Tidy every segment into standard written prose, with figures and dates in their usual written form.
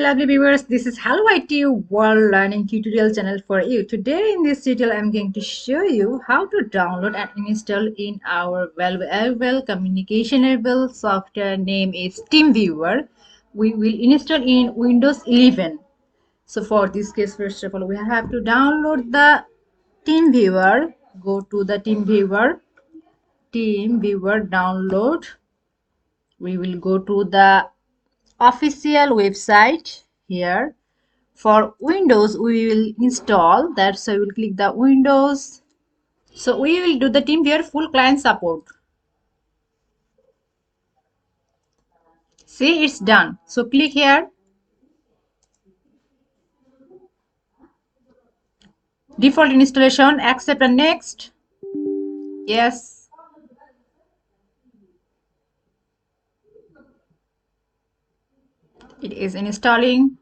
lovely viewers, this is Hello IT World Learning Tutorial channel for you. Today in this tutorial I'm going to show you how to download and install in our valuable communicationable software name is TeamViewer. We will install in Windows 11. So for this case, first of all, we have to download the TeamViewer. Go to the TeamViewer download. We will go to the official website here. For Windows we will install that, so we will click the Windows. So we will do the TeamViewer full client support. See, it's done. So click here, default installation, accept and next. Yes, it is installing.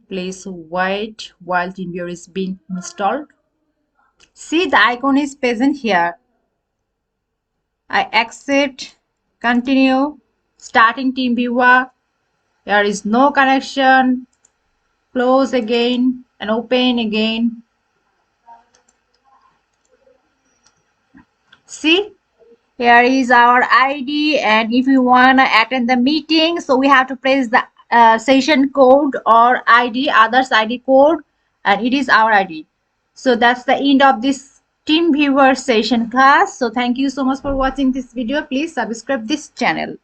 Please wait while TeamViewer is being installed. See, the icon is present here. I accept, continue, starting TeamViewer. There is no connection. Close again and open again. See, here is our ID, and if you want to attend the meeting, so we have to press the session code or ID, others ID code, and it is our ID. So that's the end of this TeamViewer session class. So thank you so much for watching this video. Please subscribe this channel.